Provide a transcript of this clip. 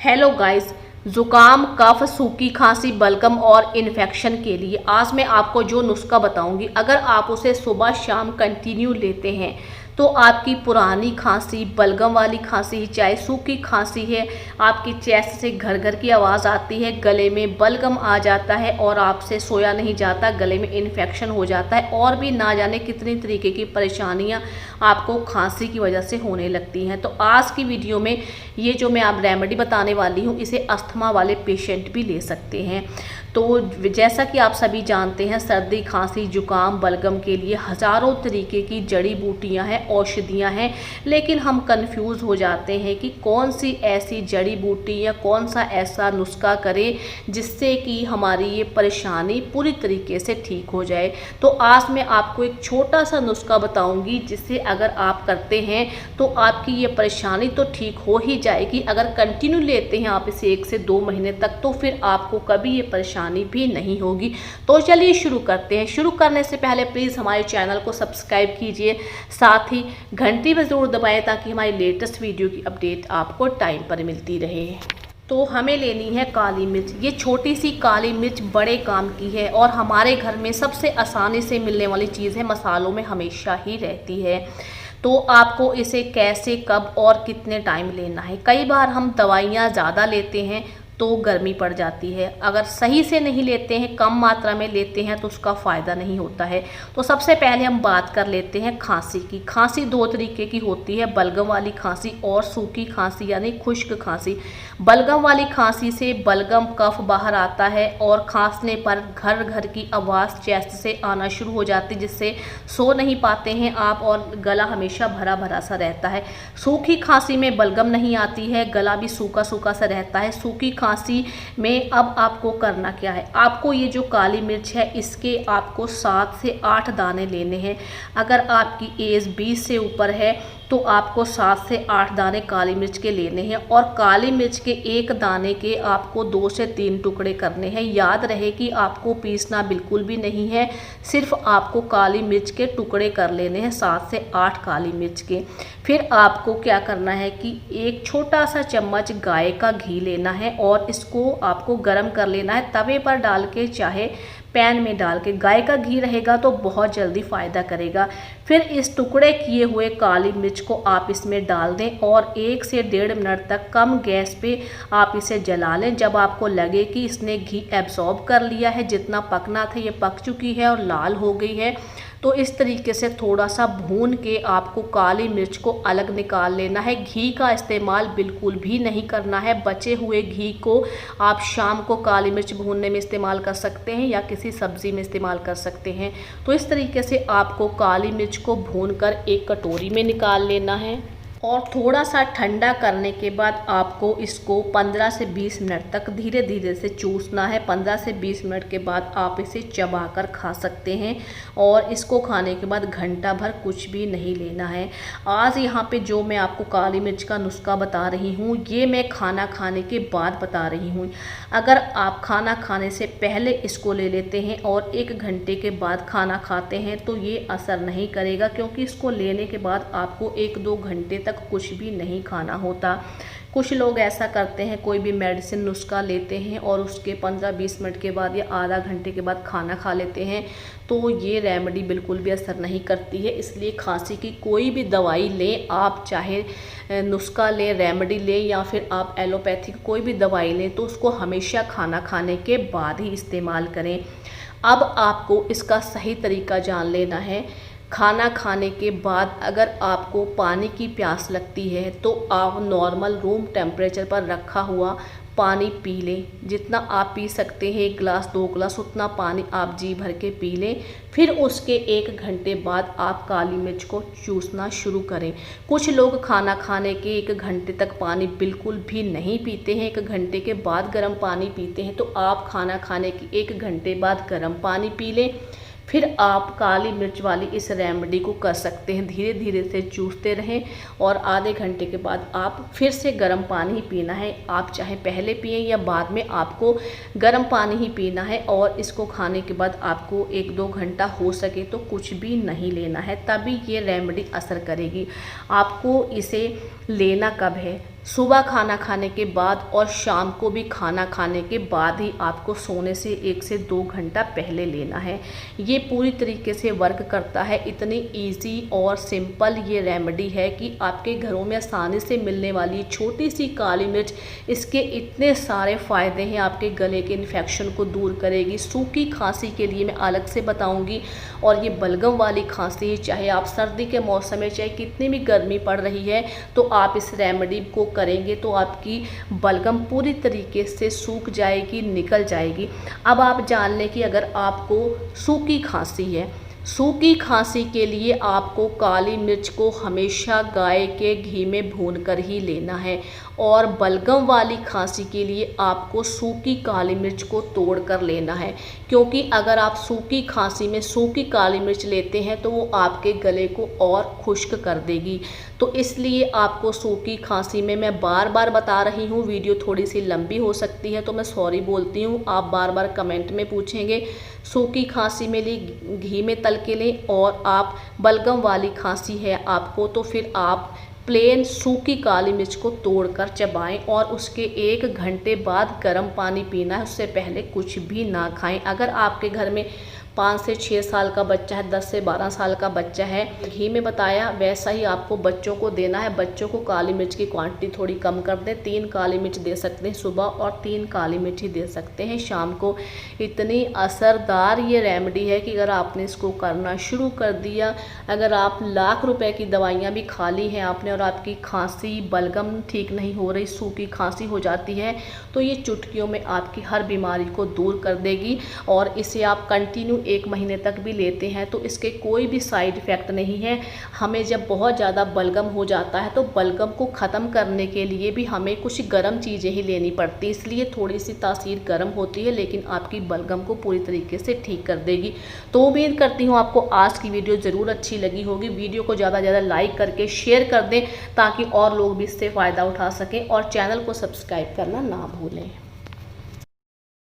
Hello guys. ज़ुकाम, कफ, सूखी खांसी, बलगम और इन्फेक्शन के लिए आज मैं आपको जो नुस्खा बताऊंगी, अगर आप उसे सुबह शाम कंटिन्यू लेते हैं तो आपकी पुरानी खांसी, बलगम वाली खांसी, चाहे सूखी खांसी है, आपकी चेस्ट से घर घर की आवाज़ आती है, गले में बलगम आ जाता है और आपसे सोया नहीं जाता, गले में इन्फेक्शन हो जाता है और भी ना जाने कितनी तरीके की परेशानियां आपको खांसी की वजह से होने लगती हैं। तो आज की वीडियो में ये जो मैं आप रेमेडी बताने वाली हूँ, इसे अस्थमा वाले पेशेंट भी ले सकते हैं। तो जैसा कि आप सभी जानते हैं, सर्दी, खांसी, जुकाम, बलगम के लिए हज़ारों तरीके की जड़ी बूटियां हैं, औषधियां हैं, लेकिन हम कंफ्यूज हो जाते हैं कि कौन सी ऐसी जड़ी बूटी या कौन सा ऐसा नुस्खा करें जिससे कि हमारी ये परेशानी पूरी तरीके से ठीक हो जाए। तो आज मैं आपको एक छोटा सा नुस्खा बताऊंगी जिससे अगर आप करते हैं तो आपकी ये परेशानी तो ठीक हो ही जाएगी। अगर कंटिन्यू लेते हैं आप इसे 1 से 2 महीने तक, तो फिर आपको कभी ये परेशानी भी नहीं होगी। तो चलिए शुरू करते हैं। शुरू करने से पहले प्लीज़ हमारे चैनल को सब्सक्राइब कीजिए, साथ ही घंटी पर ज़रूर दबाएं ताकि हमारी लेटेस्ट वीडियो की अपडेट आपको टाइम पर मिलती रहे। तो हमें लेनी है काली मिर्च। ये छोटी सी काली मिर्च बड़े काम की है और हमारे घर में सबसे आसानी से मिलने वाली चीज़ है, मसालों में हमेशा ही रहती है। तो आपको इसे कैसे, कब और कितने टाइम लेना है। कई बार हम दवाइयाँ ज़्यादा लेते हैं तो गर्मी पड़ जाती है, अगर सही से नहीं लेते हैं, कम मात्रा में लेते हैं तो उसका फ़ायदा नहीं होता है। तो सबसे पहले हम बात कर लेते हैं खांसी की। खांसी 2 तरीके की होती है, बलगम वाली खांसी और सूखी खांसी यानी खुश्क खांसी। बलगम वाली खांसी से बलगम, कफ बाहर आता है और खांसने पर घर घर की आवाज़ चेस्ट से आना शुरू हो जाती है, जिससे सो नहीं पाते हैं आप और गला हमेशा भरा भरा सा रहता है। सूखी खांसी में बलगम नहीं आती है, गला भी सूखा सूखा सा रहता है। सूखी खांसी में अब आपको करना क्या है, आपको ये जो काली मिर्च है इसके आपको 7 से 8 दाने लेने हैं। अगर आपकी एज 20 से ऊपर है तो आपको 7 से 8 दाने काली मिर्च के लेने हैं और काली मिर्च के एक दाने के आपको 2 से 3 टुकड़े करने हैं। याद रहे कि आपको पीसना बिल्कुल भी नहीं है, सिर्फ आपको काली मिर्च के टुकड़े कर लेने हैं, 7 से 8 काली मिर्च के। फिर आपको क्या करना है कि एक छोटा सा चम्मच गाय का घी लेना है और इसको आपको गर्म कर लेना है, तवे पर डाल के चाहे पैन में डाल के। गाय का घी रहेगा तो बहुत जल्दी फ़ायदा करेगा। फिर इस टुकड़े किए हुए काली मिर्च को आप इसमें डाल दें और 1 से 1.5 मिनट तक कम गैस पे आप इसे जला लें। जब आपको लगे कि इसने घी एब्जॉर्ब कर लिया है, जितना पकना था ये पक चुकी है और लाल हो गई है, तो इस तरीके से थोड़ा सा भून के आपको काली मिर्च को अलग निकाल लेना है। घी का इस्तेमाल बिल्कुल भी नहीं करना है। बचे हुए घी को आप शाम को काली मिर्च भूनने में इस्तेमाल कर सकते हैं या किसी सब्ज़ी में इस्तेमाल कर सकते हैं। तो इस तरीके से आपको काली मिर्च को भूनकर एक कटोरी में निकाल लेना है और थोड़ा सा ठंडा करने के बाद आपको इसको 15 से 20 मिनट तक धीरे धीरे से चूसना है। 15 से 20 मिनट के बाद आप इसे चबाकर खा सकते हैं और इसको खाने के बाद घंटा भर कुछ भी नहीं लेना है। आज यहाँ पे जो मैं आपको काली मिर्च का नुस्खा बता रही हूँ, ये मैं खाना खाने के बाद बता रही हूँ। अगर आप खाना खाने से पहले इसको ले लेते हैं और 1 घंटे के बाद खाना खाते हैं तो ये असर नहीं करेगा, क्योंकि इसको लेने के बाद आपको 1-2 घंटे तक कुछ भी नहीं खाना होता। कुछ लोग ऐसा करते हैं, कोई भी मेडिसिन नुस्खा लेते हैं और उसके 15-20 मिनट के बाद या आधा घंटे के बाद खाना खा लेते हैं, तो ये रेमेडी बिल्कुल भी असर नहीं करती है। इसलिए खांसी की कोई भी दवाई लें, आप चाहे नुस्खा लें, रेमेडी लें या फिर आप एलोपैथिक कोई भी दवाई लें, तो उसको हमेशा खाना खाने के बाद ही इस्तेमाल करें। अब आपको इसका सही तरीका जान लेना है। खाना खाने के बाद अगर आपको पानी की प्यास लगती है तो आप नॉर्मल रूम टेम्परेचर पर रखा हुआ पानी पी लें। जितना आप पी सकते हैं, 1 गिलास 2 गिलास, उतना पानी आप जी भर के पी लें। फिर उसके 1 घंटे बाद आप काली मिर्च को चूसना शुरू करें। कुछ लोग खाना खाने के 1 घंटे तक पानी बिल्कुल भी नहीं पीते हैं, 1 घंटे के बाद गर्म पानी पीते हैं। तो आप खाना खाने के 1 घंटे बाद गर्म पानी पी लें, फिर आप काली मिर्च वाली इस रेमेडी को कर सकते हैं। धीरे धीरे से चूसते रहें और आधे घंटे के बाद आप फिर से गर्म पानी ही पीना है। आप चाहे पहले पिएं या बाद में, आपको गर्म पानी ही पीना है। और इसको खाने के बाद आपको 1-2 घंटा हो सके तो कुछ भी नहीं लेना है, तभी ये रेमेडी असर करेगी। आपको इसे लेना कब है? सुबह खाना खाने के बाद और शाम को भी खाना खाने के बाद ही आपको सोने से 1 से 2 घंटा पहले लेना है। ये पूरी तरीके से वर्क करता है। इतनी इजी और सिंपल ये रेमेडी है कि आपके घरों में आसानी से मिलने वाली छोटी सी काली मिर्च, इसके इतने सारे फ़ायदे हैं। आपके गले के इन्फेक्शन को दूर करेगी। सूखी खांसी के लिए मैं अलग से बताऊंगी। और ये बलगम वाली खांसी, चाहे आप सर्दी के मौसम में, चाहे कितनी भी गर्मी पड़ रही है, तो आप इस रेमेडी को करेंगे तो आपकी बलगम पूरी तरीके से सूख जाएगी, निकल जाएगी। अब आप जान लें कि अगर आपको सूखी खांसी है, सूखी खांसी के लिए आपको काली मिर्च को हमेशा गाय के घी में भूनकर ही लेना है। और बलगम वाली खांसी के लिए आपको सूखी काली मिर्च को तोड़ कर लेना है, क्योंकि अगर आप सूखी खांसी में सूखी काली मिर्च लेते हैं तो वो आपके गले को और खुश्क कर देगी। तो इसलिए आपको सूखी खांसी में, मैं बार बार बता रही हूँ, वीडियो थोड़ी सी लंबी हो सकती है तो मैं सॉरी बोलती हूँ। आप बार बार कमेंट में पूछेंगे। सूखी खांसी में ली घी में तल के लें, और आप बलगम वाली खांसी है आपको, तो फिर आप प्लेन सूखी काली मिर्च को तोड़कर चबाएं और उसके 1 घंटे बाद गर्म पानी पीना है। उससे पहले कुछ भी ना खाएं। अगर आपके घर में 5 से 6 साल का बच्चा है, 10 से 12 साल का बच्चा है, घी में बताया वैसा ही आपको बच्चों को देना है। बच्चों को काली मिर्च की क्वांटिटी थोड़ी कम कर दें। 3 काली मिर्च दे सकते हैं सुबह और 3 काली मिर्च ही दे सकते हैं शाम को। इतनी असरदार ये रेमेडी है कि अगर आपने इसको करना शुरू कर दिया, अगर आप लाख रुपए की दवाइयाँ भी खा ली हैं आपने और आपकी खांसी बलगम ठीक नहीं हो रही, सूखी खांसी हो जाती है, तो ये चुटकियों में आपकी हर बीमारी को दूर कर देगी। और इसे आप कंटिन्यू 1 महीने तक भी लेते हैं तो इसके कोई भी साइड इफ़ेक्ट नहीं है। हमें जब बहुत ज़्यादा बलगम हो जाता है तो बलगम को ख़त्म करने के लिए भी हमें कुछ गर्म चीज़ें ही लेनी पड़ती, इसलिए थोड़ी सी तासीर गर्म होती है, लेकिन आपकी बलगम को पूरी तरीके से ठीक कर देगी। तो उम्मीद करती हूँ आपको आज की वीडियो ज़रूर अच्छी लगी होगी। वीडियो को ज़्यादा से ज़्यादा लाइक करके शेयर कर दें ताकि और लोग भी इससे फ़ायदा उठा सकें, और चैनल को सब्सक्राइब करना ना भूलें।